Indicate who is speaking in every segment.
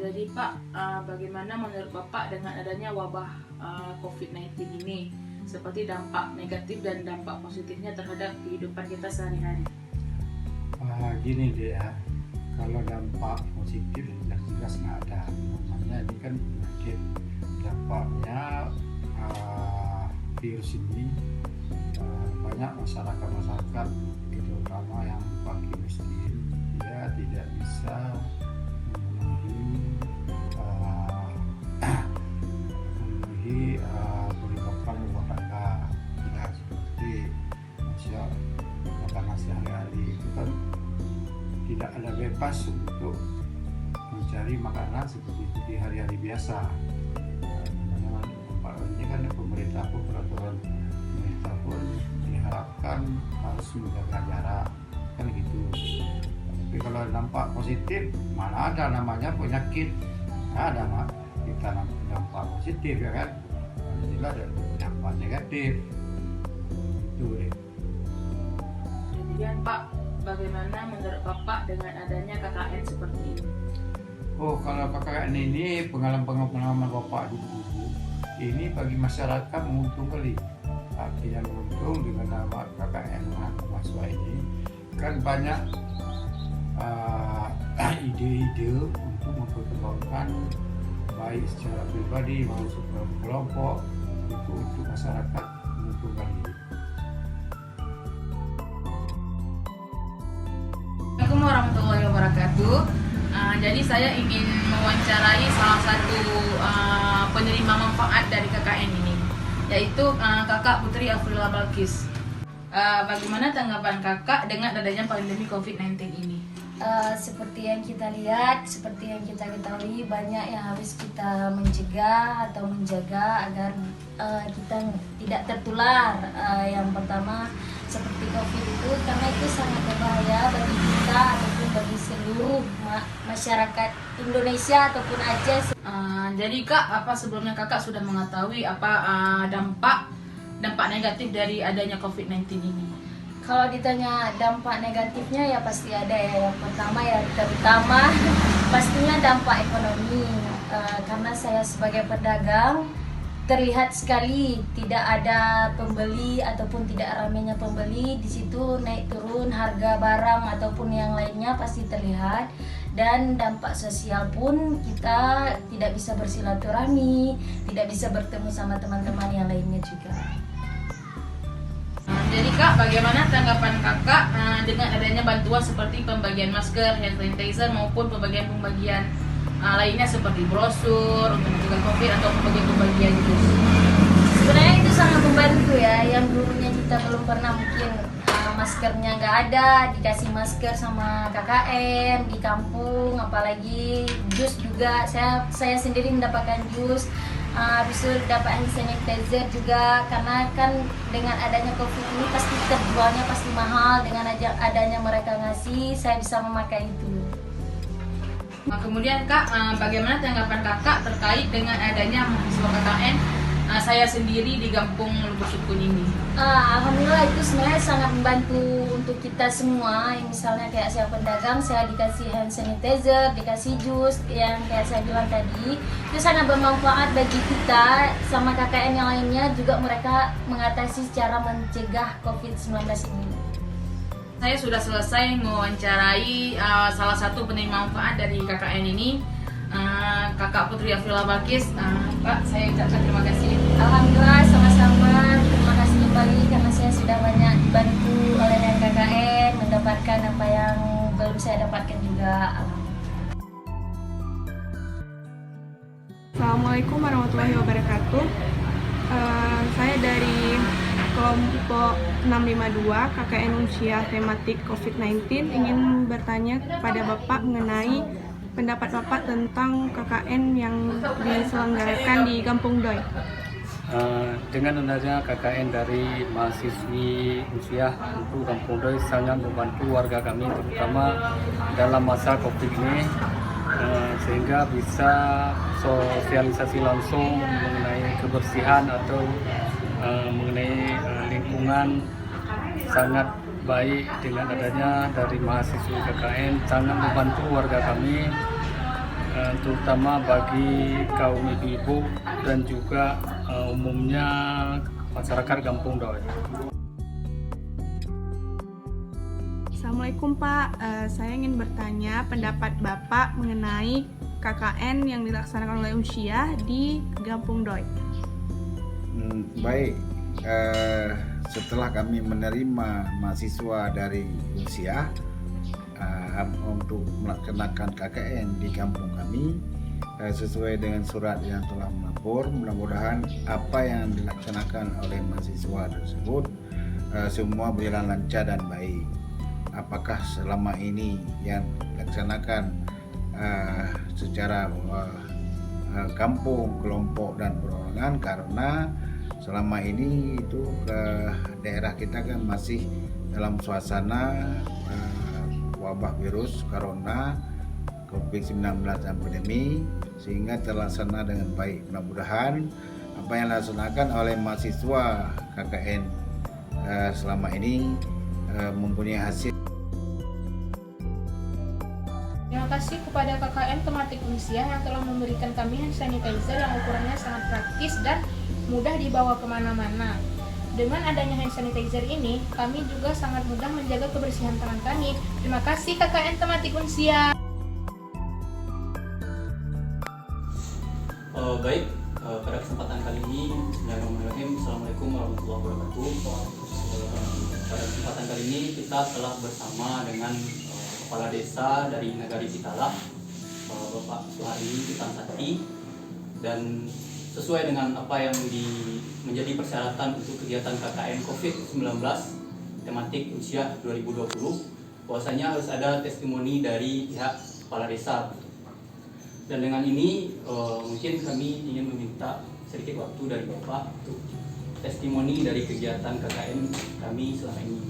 Speaker 1: Jadi Pak, bagaimana menurut Bapak dengan adanya wabah COVID-19 ini? Seperti dampak negatif dan dampak positifnya terhadap kehidupan kita sehari-hari.
Speaker 2: Gini deh ya, kalau dampak positif jelas nggak ada. Namanya ini kan penyakit, dampaknya virus ini banyak masyarakat terutama yang pakai miskin, dia tidak bisa memenuhi kehidupan rumah tangga, ya, seperti makanan sehari-hari itu kan tidak ada bebas untuk mencari makanan seperti itu di hari-hari biasa. Ini kan pemerintah pun peraturan pemerintah pun diharapkan harus menjaga jarak kan gitu. Tapi kalau dampak positif mana ada namanya penyakit, ada mak kita dampak positif ya kan, jadi ada dampak negatif itu deh.
Speaker 1: Kemudian Pak, bagaimana menurut Bapak dengan adanya KKN seperti ini?
Speaker 2: Oh, kalau KKN ini pengalaman Bapak dulu ini bagi masyarakat menguntung kali. Artinya menguntung dengan nama KKN mahasiswa ini kan banyak ide-ide untuk memperkembangkan baik secara pribadi maupun secara kelompok itu untuk masyarakat menguntung kali.
Speaker 1: Assalamualaikum warahmatullahi wabarakatuh. Jadi saya ingin mewawancarai salah satu penerima manfaat dari KKN ini, yaitu Kakak Putri Afrila Balkis. Bagaimana tanggapan Kakak dengan adanya pandemi COVID-19 ini?
Speaker 3: Seperti yang kita lihat, seperti yang kita ketahui, banyak yang harus kita mencegah atau menjaga agar kita tidak tertular. Yang pertama seperti COVID itu, karena itu sangat berbahaya bagi kita ataupun bagi seluruh masyarakat Indonesia ataupun Aceh.
Speaker 1: Jadi Kak, apa sebelumnya Kakak sudah mengetahui apa dampak negatif dari adanya COVID-19 ini?
Speaker 3: Kalau ditanya dampak negatifnya ya pasti ada ya. Yang pertama ya terutama pastinya dampak ekonomi. Karena saya sebagai pedagang terlihat sekali tidak ada pembeli ataupun tidak ramainya pembeli, di situ naik turun harga barang ataupun yang lainnya pasti terlihat. Dan dampak sosial pun kita tidak bisa bersilaturahmi, tidak bisa bertemu sama teman-teman yang lainnya juga.
Speaker 1: Jadi Kak, bagaimana tanggapan Kakak dengan adanya bantuan seperti pembagian masker, hand sanitizer maupun pembagian lainnya seperti brosur untuk mencegah COVID atau pembagian jus?
Speaker 3: Sebenarnya itu sangat membantu ya. Yang dulunya kita belum pernah mungkin maskernya nggak ada, dikasih masker sama KKN di kampung, apalagi jus juga. Saya sendiri mendapatkan jus. Habis itu dapat hand sanitizer juga, karena kan dengan adanya COVID ini pasti terjualnya pasti mahal. Dengan adanya mereka ngasih, saya bisa memakai itu.
Speaker 1: Kemudian Kak, bagaimana tanggapan Kakak terkait dengan adanya mahasiswa KKN saya sendiri di Kampung Lubuk Sukun ini?
Speaker 3: Alhamdulillah itu sebenarnya sangat membantu untuk kita semua. Misalnya kayak saya pedagang, saya dikasih hand sanitizer, dikasih jus, yang kayak saya bilang tadi, itu sangat bermanfaat bagi kita. Sama KKN yang lainnya juga mereka mengatasi cara mencegah COVID-19 ini.
Speaker 1: Saya sudah selesai mewawancarai salah satu penerima manfaat dari KKN ini, Kakak Putri Afrila Balkis. Pak, saya ucapkan terima kasih.
Speaker 3: Alhamdulillah, sama-sama. Terima kasih kembali karena saya sudah banyak dibantu oleh KKN, mendapatkan apa yang belum saya dapatkan juga.
Speaker 4: Assalamualaikum warahmatullahi wabarakatuh. Saya dari kelompok 652 KKN Unsia tematik COVID-19 ingin bertanya kepada Bapak mengenai pendapat Bapak tentang KKN yang diselenggarakan di Kampung Doi.
Speaker 5: Dengan adanya KKN dari mahasiswi Unsia untuk Kampung Doi sangat membantu warga kami, terutama dalam masa COVID ini, sehingga bisa sosialisasi langsung mengenai kebersihan atau mengenai lingkungan. Sangat baik dengan adanya dari mahasiswa KKN, sangat membantu warga kami terutama bagi kaum ibu-ibu dan juga umumnya masyarakat Kampung Doi.
Speaker 4: Assalamualaikum Pak, saya ingin bertanya pendapat Bapak mengenai KKN yang dilaksanakan oleh Unsyah di Kampung Doi.
Speaker 6: Baik, setelah kami menerima mahasiswa dari Unsyah untuk melaksanakan KKN di kampung kami sesuai dengan surat yang telah melapor, mudah-mudahan apa yang dilaksanakan oleh mahasiswa tersebut semua berjalan lancar dan baik. Apakah selama ini yang dilaksanakan secara kampung, kelompok dan perorangan, karena selama ini itu daerah kita kan masih dalam suasana wabah virus corona COVID-19 dan pandemi, sehingga terlaksana dengan baik. Mudah-mudahan apa yang dilaksanakan oleh mahasiswa KKN selama ini mempunyai hasil.
Speaker 7: Terima kasih kepada KKN Tematik Unsyah yang telah memberikan kami hand sanitizer yang ukurannya sangat praktis dan mudah dibawa kemana-mana. Dengan adanya hand sanitizer ini, kami juga sangat mudah menjaga kebersihan tangan kami. Terima kasih KKN Tematik Unsyah.
Speaker 8: Baik, pada kesempatan kali ini, Bismillahirrahmanirrahim. Assalamualaikum warahmatullahi wabarakatuh. Pada kesempatan kali ini kita telah bersama dengan Kepala Desa dari Nagari Pitala, Bapak Suhari Pitansati, dan sesuai dengan apa yang menjadi persyaratan untuk kegiatan KKN COVID-19 tematik Unsyah 2020, bahwasanya harus ada testimoni dari pihak Kepala Desa. Dan dengan ini mungkin kami ingin meminta sedikit waktu dari Bapak untuk testimoni dari kegiatan KKN kami selama ini.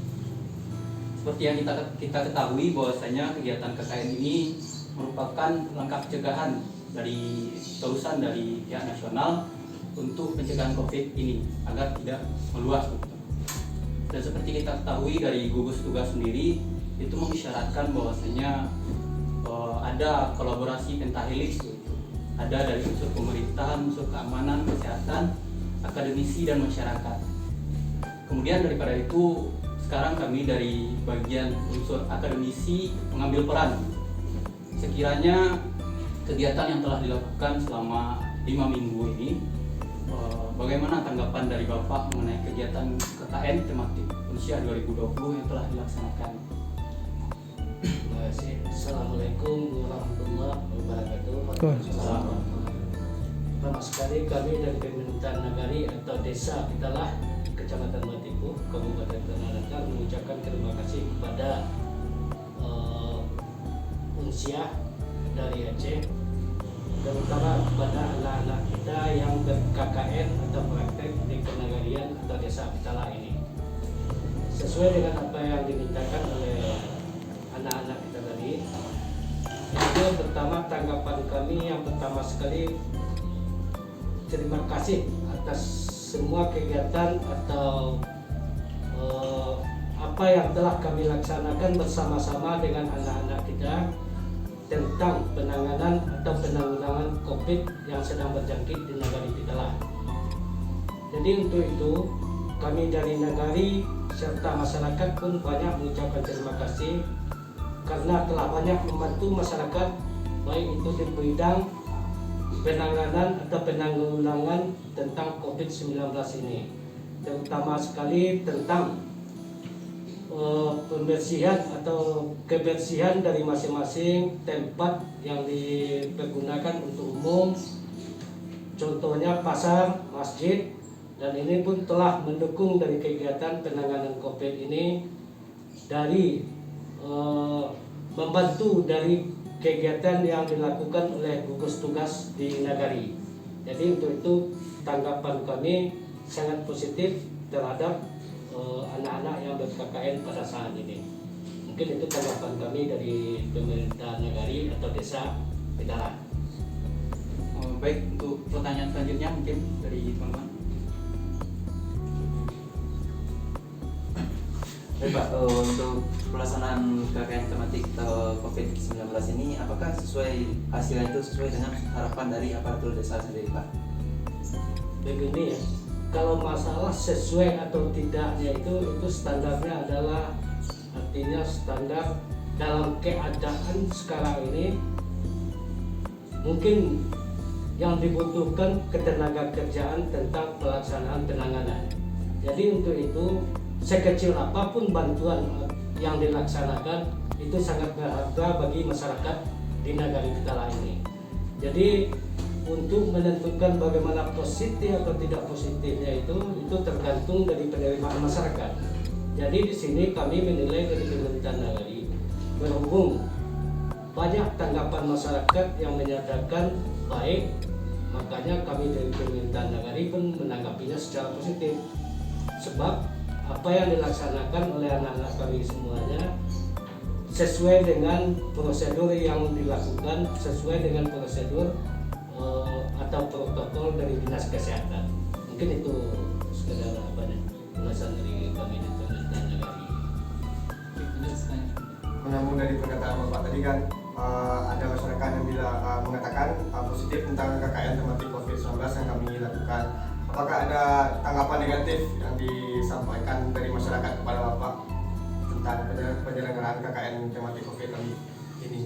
Speaker 8: Seperti yang kita ketahui bahwasanya kegiatan KKN ini merupakan langkah pencegahan dari terusan dari pihak nasional untuk pencegahan COVID ini agar tidak meluas. Dan seperti kita ketahui dari gugus tugas sendiri itu mengisyaratkan bahwasanya ada kolaborasi pentahelix, ada dari unsur pemerintahan, unsur keamanan, kesehatan, akademisi dan masyarakat. Kemudian daripada itu sekarang kami dari bagian unsur akademisi mengambil peran. Sekiranya kegiatan yang telah dilakukan selama 5 minggu ini, bagaimana tanggapan dari Bapak mengenai kegiatan KKN tematik Unsyah 2020 yang telah dilaksanakan?
Speaker 9: Terima kasih. Assalamualaikum warahmatullahi wabarakatuh. Pertama sekali kami dari Pemerintahan Nagari atau Desa Pitala, Kecamatan Batipu, Kabupaten Tanah Datar mengucapkan terima kasih kepada Unsyah dari Aceh, terutama kepada anak-anak kita yang ber-KKN atau praktek di kenagarian atau Desa Pitala ini. Sesuai dengan apa yang dimintakan oleh anak-anak kita tadi, itu pertama tanggapan kami yang pertama sekali terima kasih atas semua kegiatan atau apa yang telah kami laksanakan bersama-sama dengan anak-anak kita tentang penanganan atau penanggulangan COVID yang sedang berjangkit di Nagari Pitala. Jadi untuk itu kami dari Nagari serta masyarakat pun banyak mengucapkan terima kasih karena telah banyak membantu masyarakat baik itu di bidang penanganan atau penanggulangan tentang COVID-19 ini, terutama sekali tentang pembersihan atau kebersihan dari masing-masing tempat yang dipergunakan untuk umum, contohnya pasar, masjid, dan ini pun telah mendukung dari kegiatan penanganan COVID ini dari membantu dari kegiatan yang dilakukan oleh gugus tugas di Nagari. Jadi untuk itu tanggapan kami sangat positif terhadap anak-anak yang ber-KKN pada saat ini. Mungkin itu tanggapan kami dari Pemerintah Nagari atau Desa Pitala.
Speaker 8: Baik, untuk pertanyaan selanjutnya mungkin dari teman-teman.
Speaker 10: Pak, untuk pelaksanaan KKN tematik COVID-19 ini, apakah hasilnya itu sesuai dengan harapan dari aparatur desa sendiri, Pak?
Speaker 9: Begini ya, kalau masalah sesuai atau tidaknya itu standarnya adalah, artinya standar dalam keadaan sekarang ini mungkin yang dibutuhkan ketenaga kerjaan tentang pelaksanaan penanganan. Jadi untuk itu sekecil apapun bantuan yang dilaksanakan itu sangat berharga bagi masyarakat di negara kita ini. Jadi untuk menentukan bagaimana positif atau tidak positifnya itu tergantung dari penerimaan masyarakat. Jadi di sini kami menilai dari pemerintahan nagari, berhubung banyak tanggapan masyarakat yang menyatakan baik, makanya kami dari pemerintahan nagari pun menanggapinya secara positif. Sebab apa yang dilaksanakan oleh anak-anak kami semuanya sesuai dengan prosedur yang dilakukan, sesuai dengan prosedur atau protokol dari dinas kesehatan. Mungkin itu sekedar ulasan dari kami di pemerintahan nagari.
Speaker 11: Menyambung dari perkataan Bapak tadi kan, ada masyarakat yang mengatakan positif tentang KKN tematik COVID-19 yang kami lakukan. Apakah ada tanggapan negatif yang disampaikan dari masyarakat kepada Bapak tentang penyelenggaraan KKN tematik COVID ini?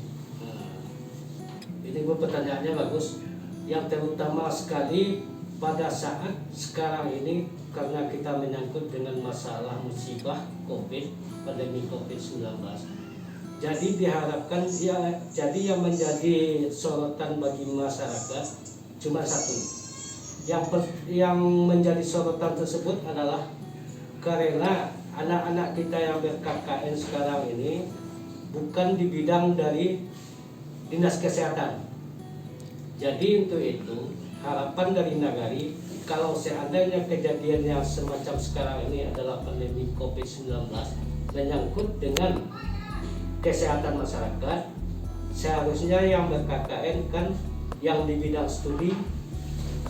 Speaker 9: Ini pertanyaannya bagus. Yang terutama sekali pada saat sekarang ini, karena kita menyangkut dengan masalah musibah COVID, pandemi COVID-19. Jadi diharapkan jadi yang menjadi sorotan bagi masyarakat cuma satu. Yang menjadi sorotan tersebut adalah karena anak-anak kita yang ber-KKN sekarang ini bukan di bidang dari dinas kesehatan. Jadi untuk itu harapan dari nagari, kalau seandainya kejadian yang semacam sekarang ini adalah pandemi COVID-19 menyangkut dengan kesehatan masyarakat, seharusnya yang ber-KKN kan yang di bidang studi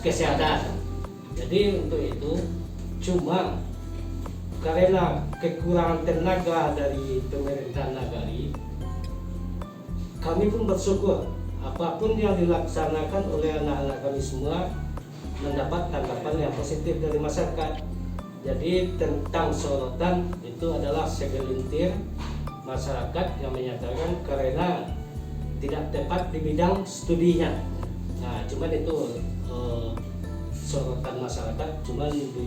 Speaker 9: kesehatan. Jadi untuk itu cuma karena kekurangan tenaga dari pemerintahan nagari, kami pun bersyukur apapun yang dilaksanakan oleh anak-anak kami semua mendapat tanggapan yang positif dari masyarakat. Jadi tentang sorotan itu adalah segelintir masyarakat yang menyatakan karena tidak tepat di bidang studinya. Nah, cuman itu sorotan masyarakat cuman di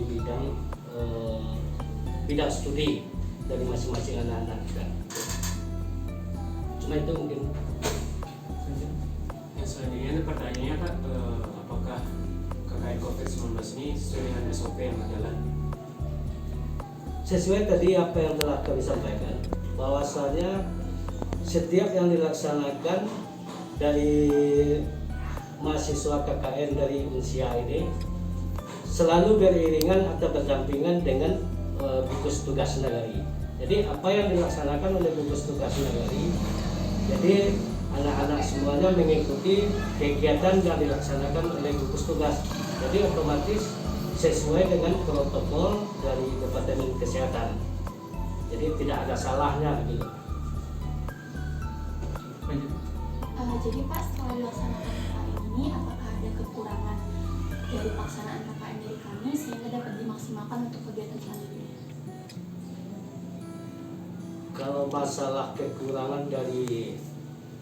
Speaker 9: bidang studi dari masing-masing anak-anak kita. Cuma itu mungkin.
Speaker 12: Yang selanjutnya pertanyaannya Pak, apakah KKN COVID-19 ini sesuai dengan SOP yang berjalan?
Speaker 9: Sesuai tadi apa yang telah kami sampaikan, bahwasanya setiap yang dilaksanakan dari mahasiswa KKN dari Unsia ini selalu beriringan atau berdampingan dengan gugus tugas nagari. Jadi apa yang dilaksanakan oleh gugus tugas nagari, jadi anak-anak semuanya mengikuti kegiatan yang dilaksanakan oleh gugus tugas. Jadi otomatis sesuai dengan protokol dari Departemen Kesehatan. Jadi tidak ada salahnya gitu.
Speaker 13: Jadi Pak, setelah dilaksanakan KKN ini, apakah ada kekurangan dari pelaksanaan KKN dari kami sehingga dapat dimaksimalkan untuk kegiatan selanjutnya?
Speaker 9: Kalau masalah kekurangan dari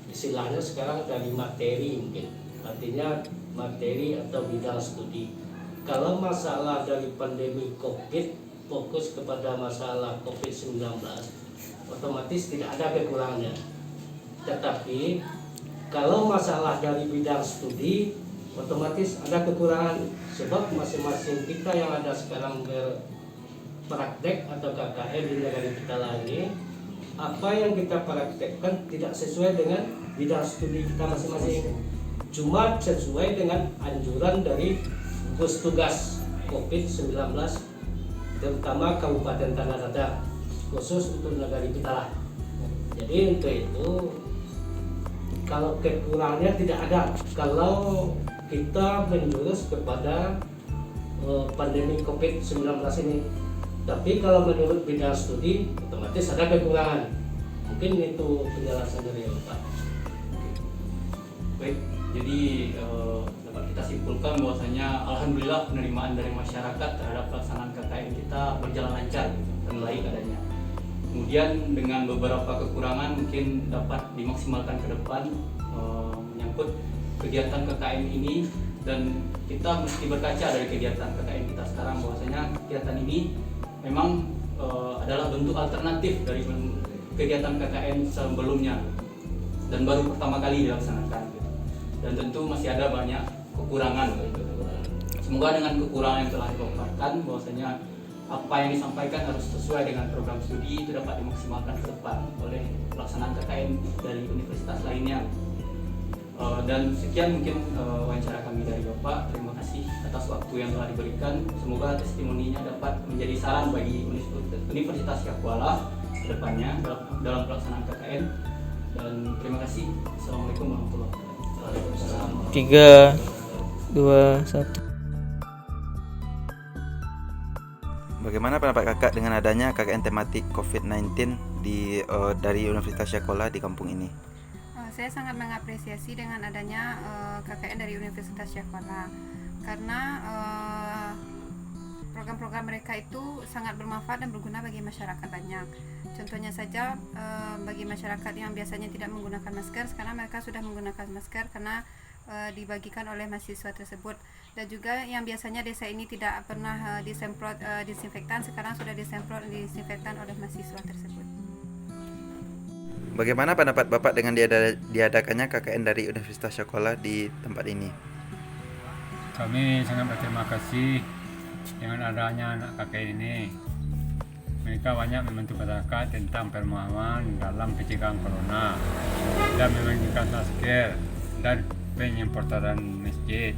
Speaker 9: istilahnya sekarang dari materi mungkin, artinya materi atau bidang studi. Kalau masalah dari pandemi COVID fokus kepada masalah COVID-19, otomatis tidak ada kekurangannya. Tetapi kalau masalah dari bidang studi, otomatis ada kekurangan, sebab masing-masing kita yang ada sekarang berpraktek atau KKN di negara kita ini, apa yang kita praktekkan tidak sesuai dengan bidang studi kita masing-masing, cuma sesuai dengan anjuran dari gugus tugas COVID-19, terutama Kabupaten Tanah Datar, khusus untuk negara kita lah. Jadi untuk itu kalau kekurangannya tidak ada kalau kita menjurus kepada pandemi COVID-19 ini. Tapi kalau menurut bidang studi otomatis ada kekurangan. Mungkin itu penjelasan dari Bapak.
Speaker 8: Baik, jadi dapat kita simpulkan bahwasanya alhamdulillah penerimaan dari masyarakat terhadap pelaksanaan KKN kita berjalan lancar gitu, dan baik adanya. Kemudian dengan beberapa kekurangan mungkin dapat dimaksimalkan ke depan menyangkut kegiatan KKN ini, dan kita mesti berkaca dari kegiatan KKN kita sekarang bahwasanya kegiatan ini memang adalah bentuk alternatif dari kegiatan KKN sebelumnya dan baru pertama kali dilaksanakan gitu. Dan tentu masih ada banyak kekurangan gitu. Semoga dengan kekurangan yang telah dipaparkan bahwasanya apa yang disampaikan harus sesuai dengan program studi itu dapat dimaksimalkan ke depan oleh pelaksanaan KKN dari universitas lainnya. Dan sekian mungkin wawancara kami dari Bapak. Terima kasih atas waktu yang telah diberikan. Semoga testimoninya dapat menjadi saran bagi Universitas Syakuala ke depannya dalam pelaksanaan KKN. Dan terima kasih. Assalamualaikum warahmatullahi wabarakatuh.
Speaker 14: 3, 2, 1.
Speaker 10: Bagaimana pendapat kakak dengan adanya KKN tematik COVID-19 dari Universitas Syakuala di kampung ini?
Speaker 15: Saya sangat mengapresiasi dengan adanya KKN dari Universitas Syakuala karena program-program mereka itu sangat bermanfaat dan berguna bagi masyarakat banyak. Contohnya saja bagi masyarakat yang biasanya tidak menggunakan masker, sekarang mereka sudah menggunakan masker karena dibagikan oleh mahasiswa tersebut. Dan juga yang biasanya desa ini tidak pernah disemprot disinfektan, sekarang sudah disemprot disinfektan oleh mahasiswa tersebut.
Speaker 10: Bagaimana pendapat Bapak dengan diadakannya KKN dari Universitas Syakuala di tempat ini?
Speaker 16: Kami sangat berterima kasih dengan adanya anak KKN ini. Mereka banyak membantu masyarakat tentang pemahaman dalam pencegahan corona dan membagikan masker dan penyemprotan masjid.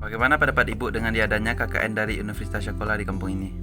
Speaker 10: Bagaimana pendapat Ibu dengan diadanya KKN dari Universitas Syakuala di kampung ini?